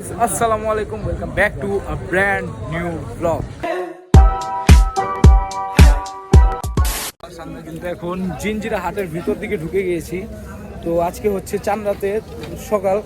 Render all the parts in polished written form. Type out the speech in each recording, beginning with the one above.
Assalamu alaikum, welcome back to a brand new vlog. আমরা কিন্তু এখন জিঞ্জিরা হাটের ভিতর দিকে ঢুকে গিয়েছি। তো আজকে হচ্ছে চাঁদ রাতের সকাল।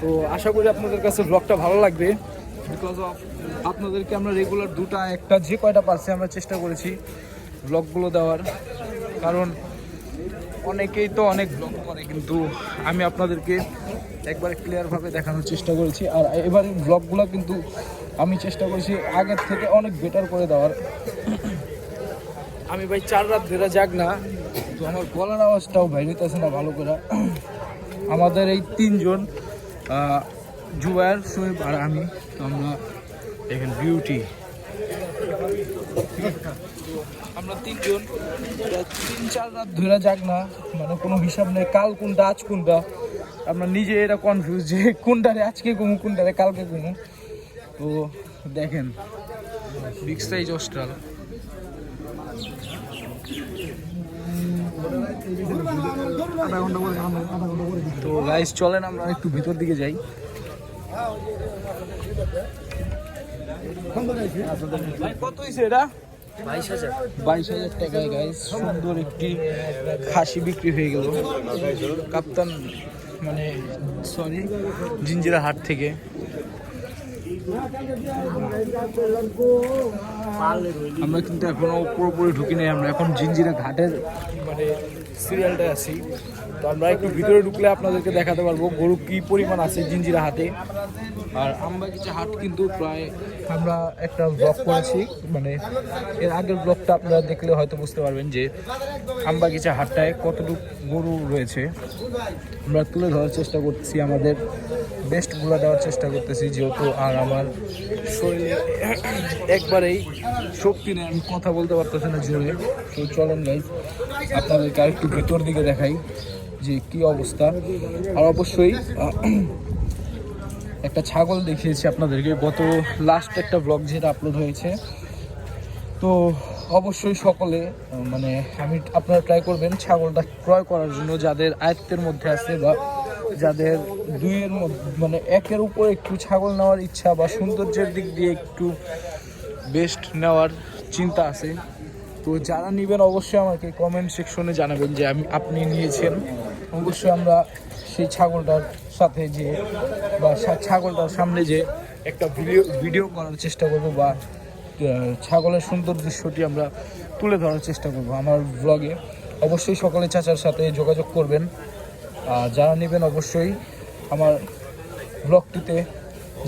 তো আশা করি আপনাদের কাছে ব্লগটা ভালো লাগবে, বিকজ অফ আপনাদেরকে আমরা রেগুলার দুটা একটা যে কয়টা পারছি আমরা চেষ্টা করেছি ব্লগগুলো দেওয়ার, কারণ অনেকেই তো অনেক ব্লগ করে, কিন্তু আমি আপনাদেরকে একবারে ক্লিয়ারভাবে দেখানোর চেষ্টা করেছি। আর এবার ব্লগগুলো কিন্তু আমি চেষ্টা করেছি আগের থেকে অনেক বেটার করে দেওয়ার। আমি ভাই 4 রাত ধরে জাগ না, তো আমার গলার আওয়াজটাও বাইরে হইতেছে না ভালো করে। আমাদের এই তিনজন জুবায়ের, শোয়েব আর আমি, তো আমরা দেখেন বিউটি, আমরা তিনজন 3-4 রাত ধরে জাগ না, মানে কোনো হিসাব নেই কাল কোনটা আজ কোনটা। আমরা নিজে এটা কনফিউজ যে কোনটারে আজকে ঘুমু কোনটারে কালকে ঘুমু। তো দেখেন বিগ সাইজ অস্ট্রাল। তো গাইস চলেন আমরা একটু ভিতর দিকে যাই। কত হয়েছে এটা? 22,000 টাকায় গাইস সুন্দর একটি খাসি বিক্রি হয়ে গেল কাপ্তান, মানে সরি, জিঞ্জিরা হাট থেকে। আমরা কিন্তু এখনো পুরোপুরি ঢুকি নেই, আমরা এখন জিঞ্জিরা ঘাটের মানে সিরিয়ালটায় আছি। তো আমরা একটু ভিতরে ঢুকলে আপনাদেরকে দেখাতে পারবো গরু কি পরিমাণ আছে জিঞ্জিরা হাটে। আর আমবাগিচা হাট কিন্তু প্রায় আমরা একটা ব্লগ করেছি, মানে এর আগের ব্লগটা আপনারা দেখলে হয়তো বুঝতে পারবেন যে আমবাগিচা হাটটায় কতটুকু গরু রয়েছে। আমরা তুলে ধরার চেষ্টা করতেছি, আমাদের বেস্টগুলো দেওয়ার চেষ্টা করতেছি, যেহেতু আর আমার শরীরে একবারেই শক্তি নেই, আমি কথা বলতে পারতেছি না জোরে। তো চলেন গাইস আপনাদেরকে আর একটু ভেতর দিকে দেখাই যে কি অবস্থা। আর অবশ্যই একটা ছাগল দেখিয়েছি আপনাদেরকে গত লাস্ট একটা ব্লগ যেটা আপলোড হয়েছে। তো অবশ্যই সকলে মানে আপনারা ট্রাই করবেন ছাগলটা ক্রয় করার জন্য, যাদের আয়ত্তের মধ্যে আছে বা যাদের দুইয়ের মধ্যে মানে একের উপরে একটু ছাগল নেওয়ার ইচ্ছা বা সৌন্দর্যের দিক দিয়ে একটু বেস্ট নেওয়ার চিন্তা আছে। তো যারা নেবেন অবশ্যই আমাকে কমেন্ট সেকশনে জানাবেন যে আপনি নিয়েছেন। অবশ্যই আমরা সেই ছাগলটার সাথে যে বা ছাগলটার সামনে যে একটা ভিডিও করার চেষ্টা করব, বা ছাগলের সুন্দর দৃশ্যটি আমরা তুলে ধরার চেষ্টা করব আমার ব্লগে। অবশ্যই সকলে চাচার সাথে যোগাযোগ করবেন। যারা নেবেন অবশ্যই আমার ব্লগটিতে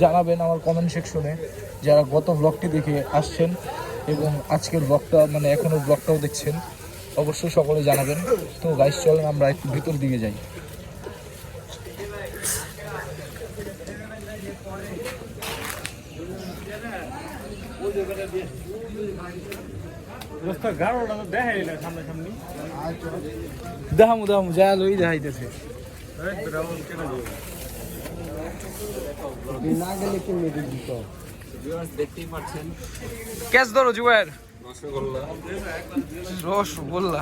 জানাবেন আমার কমেন্ট সেকশনে, যারা গত ব্লগটি দেখে আসছেন এবং আজকের ব্লগটা মানে এখনও ব্লগটাও দেখছেন, অবশ্যই সকলে জানাবেন। তো গাইস চলেন আমরা একটু ভিতর দিকে যাই। দেখামু যা লই দেখাইতেছে ক্যাচ ধরো জুবায়ের, রসগোল্লা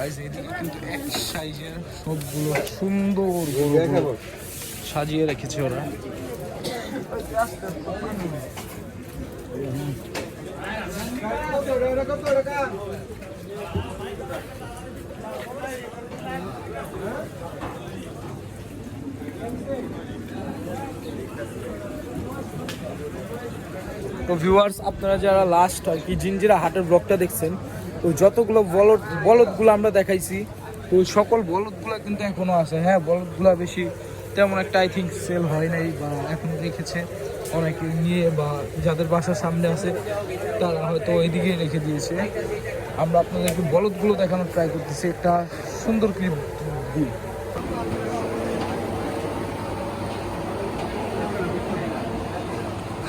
এদিকে কিন্তু এক সাইজের সবগুলো সুন্দর গরু সাজিয়ে রেখেছে ওরা। তো ভিউয়ার্স আপনারা যারা লাস্ট আর কি জিঞ্জিরা হাটের ব্লগটা দেখছেন, তো যতগুলো বলদগুলো আমরা দেখাইছি, তো সকল বলদগুলো কিন্তু এখনো আছে। হ্যাঁ, বলদগুলো বেশি তেমন একটা আই থিঙ্ক সেল হয় নাই, বা এখন রেখেছে অনেকে নিয়ে, বা যাদের বাসার সামনে আছে তারা হয়তো ওইদিকে রেখে দিয়েছে। আমরা আপনাদেরকে বলদগুলো দেখানোর ট্রাই করতেছি একটা সুন্দর ক্লিপ দিয়ে।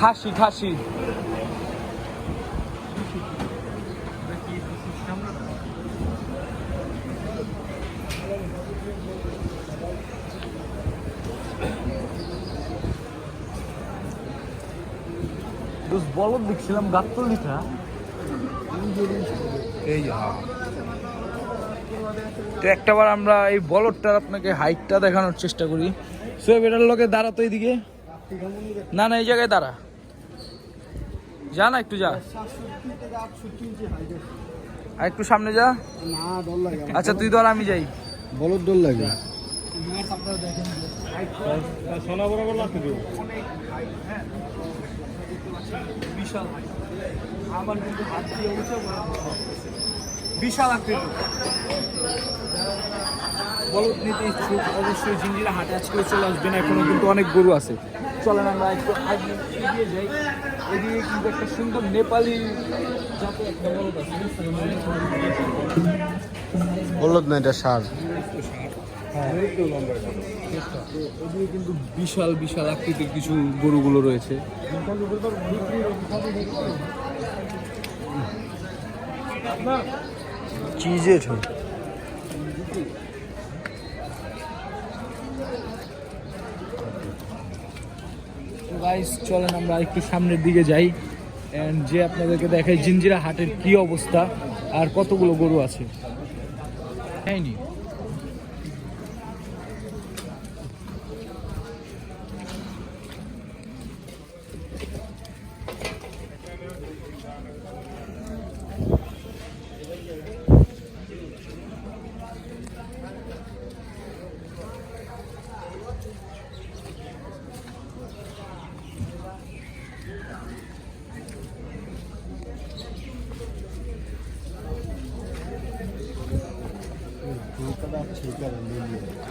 খাসি বলদ দেখছিলাম গাত্তলিটা এই যে তো একটাবার আমরা এই বলদটার আপনাকে হাইটটা দেখানোর চেষ্টা করি। সোয়েব এটার লোকে দাঁড়া তো এইদিকে, না না এই জায়গায় দাঁড়া, যা না একটু যা, আর একটু সামনে যা। আচ্ছা তুই ধর আমি যাই, বলদ ডর লাগে। বিশাল আমার কিন্তু হাত দিয়ে উঠে বিশাল আকৃতি। বলদ নিতে ইচ্ছুক অবশ্যই জিঞ্জিরা হাটে আজকে চলে আসবেন, এখনো কিন্তু অনেক গরু আছে। চলেন আমরা একটু আগে এগিয়ে যাই। এদিকে কিন্তু একটা সুন্দর নেপালি জাতের একটা বলদ আছে, বলদ না, এটা সার। এদিকে কিন্তু বিশাল বিশাল আকৃতির কিছু গরুগুলো রয়েছে। চিজের গাইস চলেন আমরা একটু সামনের দিকে যাই এন্ড যে আপনাদেরকে দেখাই জিঞ্জিরা হাটের কি অবস্থা আর কতগুলো গরু আছে। হয়নি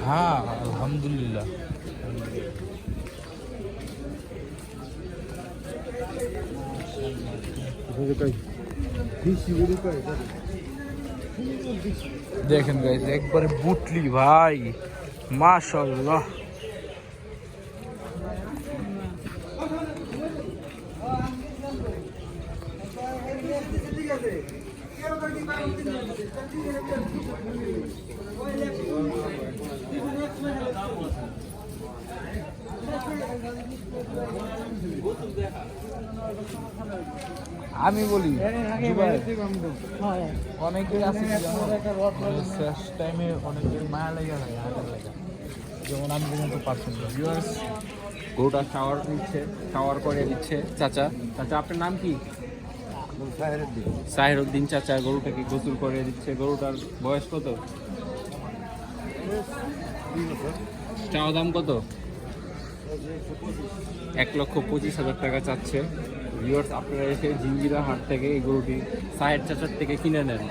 हाँ अल्हम्दुलिल्लाह। देखें गाइस एक बार बुटली भाई माशाल्लाह। আমি বলি অনেকের আছে ফার্স্ট টাইমে অনেকের মায়া লেগে লাগে হাতের লেগে, যেমন আমি কিন্তু পারছি না। ভিউয়ার্স গরুটা শাওয়ার নিচ্ছে, শাওয়ার করে দিচ্ছে চাচা। চাচা আপনার নাম কি? সাহেরউদ্দিন চাচা গরুটাকে গোসল করে দিচ্ছে। গরুটার বয়স কত? চাওয়া দাম কত? 1,25,000 টাকা চাচ্ছে। ভিউয়ার্স আপনারা এসে জিঞ্জিরা হাট থেকে এই গরুটি সাহের চাচার থেকে কিনে নেন।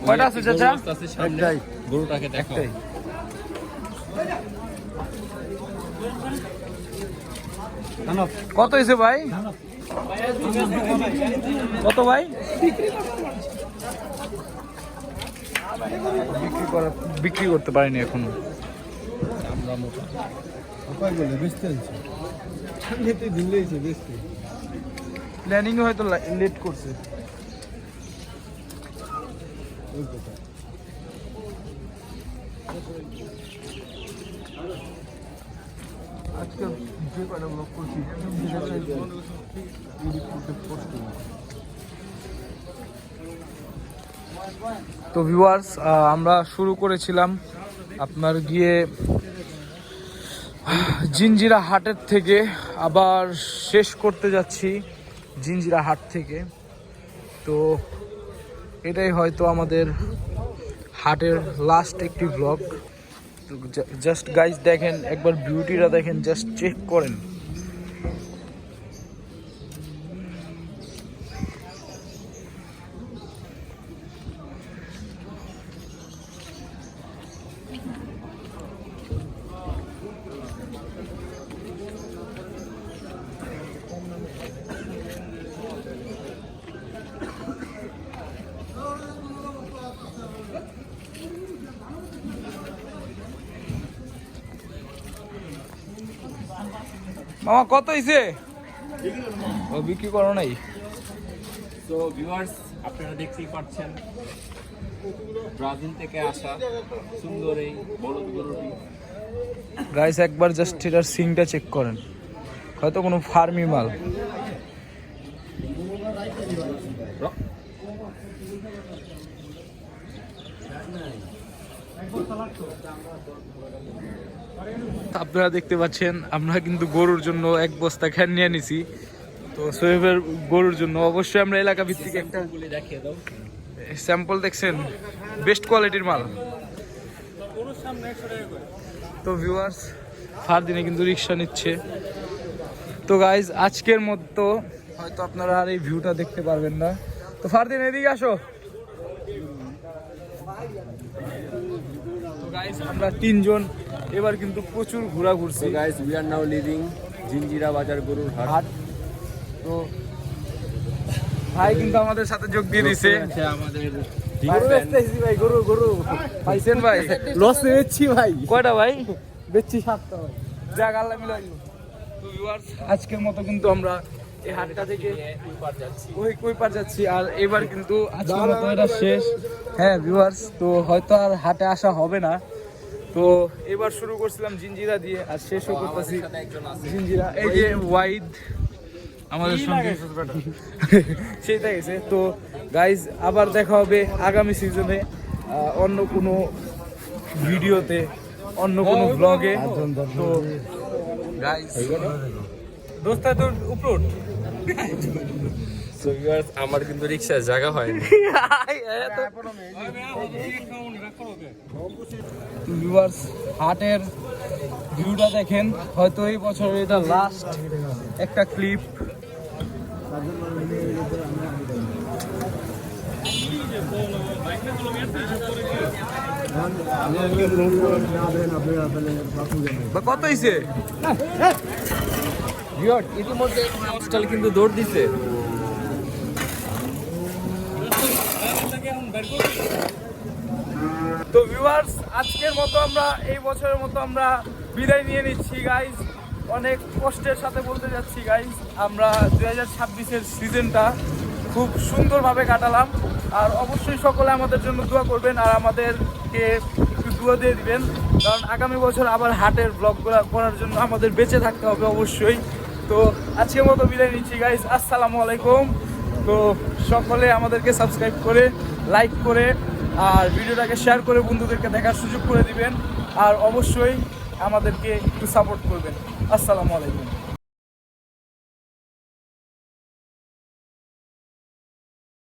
কয়টা আছে চাচা? একটাই। গরুটাকে দেখাই। কত হয়েছে ভাই? কত ভাই? বিক্রি করতে পারিনি এখনো। আমরা মোটা প্ল্যানিং হয়তো লেট করছে। আজকে যে কয়টা ব্লগ করছি তো ভিউয়ার্স আমরা শুরু করেছিলাম আপনার গিয়ে জিঞ্জিরা হাটের থেকে, আবার শেষ করতে যাচ্ছি জিঞ্জিরা হাট থেকে। তো এটাই হয়তো আমাদের হাটের লাস্ট একটি ব্লগ। তো জাস্ট গাইজ দেখেন একবার বিউটিটা দেখেন, জাস্ট চেক করেন। মামা কত হয়েছে? ও বিক্রি করো নাই। তো ভিউয়ার্স আপনারা দেখতেই পাচ্ছেন ব্রাজিল থেকে আসা সুন্দর এই বলদ গরুটি। গাইস একবার জাস্ট এটার সিংটা চেক করেন, হয়তো কোনো ফার্মি মাল। আপনারা দেখতে পাচ্ছেন আমরা কিন্তু গরুর জন্য এক বস্তা খ্যান নিয়ে নিছি। তো সোহেবের গরুর জন্য অবশ্যই আমরা এলাকা ভিত্তিক একটা স্যাম্পল দেখছেন, বেস্ট কোয়ালিটির মাল। তো ভিউয়ার্স ফারদিনে কিন্তু রিক্সা নিচ্ছে। তো গাইজ আজকের মতো হয়তো আপনারা আর এই ভিউটা দেখতে পারবেন না। তো ফারদিন এদিকে আসো। তো গাইজ আমরা তিনজন এবার কিন্তু প্রচুর ঘোরা ঘুরছি। Guys we are now living Jinjira বাজার গরুর হাট। তো ভাই কিন্তু আমাদের সাথে যোগ দিয়ে দিছে। আমাদের ভাই গরু গরু পাইছেন ভাই? লস বেচছি ভাই, কয়টা ভাই? বেচছি 7টা ভাই। যাক আল্লাহ মিলাই। তো ভিউয়ার্স আজকের মতো কিন্তু আমরা এই হাটটা থেকে ওই পার যাচ্ছি। আর এবার কিন্তু আজকের মতো এটা শেষ। হ্যাঁ ভিউয়ার্স, তো হয়তো আর হাটে আসা হবে না। তো এবার শুরু করছিলাম জিঞ্জিরা দিয়ে, আর শেষও করতেছি জিঞ্জিরা। এই যে ওয়াইদ আমাদের সঙ্গে সেটা গেছে। তো গাইজ আবার দেখা হবে আগামী সিজনে অন্য কোনো ভিডিওতে, অন্য কোনো ব্লগে। তো গাইজ দোস্তা তোর উপর সো ভিউয়ার্স আমার কিন্তু রিকশায় জায়গা হয় না। ভিউয়ার্স হাটের ভিউটা দেখেন, হয়তো এই বছরের এটা লাস্ট একটা ক্লিপ। কত হয়েছে? ভিউয়ার্স ইতিমধ্যে হস্টেল কিন্তু দৌড় দিছে। তো ভিউয়ার্স আজকের মতো আমরা এই বছরের মতো আমরা বিদায় নিয়ে নিচ্ছি গাইজ। অনেক কষ্টের সাথে বলতে যাচ্ছি গাইজ, আমরা 2026-এর সিজনটা খুব সুন্দরভাবে কাটালাম। আর অবশ্যই সকলে আমাদের জন্য দোয়া করবেন, আর আমাদেরকে একটু দোয়া দিয়ে দিবেন, কারণ আগামী বছর আবার হাটের ব্লগগুলো করার জন্য আমাদের বেঁচে থাকতে হবে অবশ্যই। তো আজকের মতো বিদায় নিচ্ছি গাইজ, আসসালামু আলাইকুম। তো সকলে আমাদেরকে সাবস্ক্রাইব করে, লাইক করে, আর ভিডিওটাকে শেয়ার করে বন্ধুদেরকে দেখার সুযোগ করে দিবেন। আর অবশ্যই আমাদেরকে একটু সাপোর্ট করবেন। আসসালামু আলাইকুম।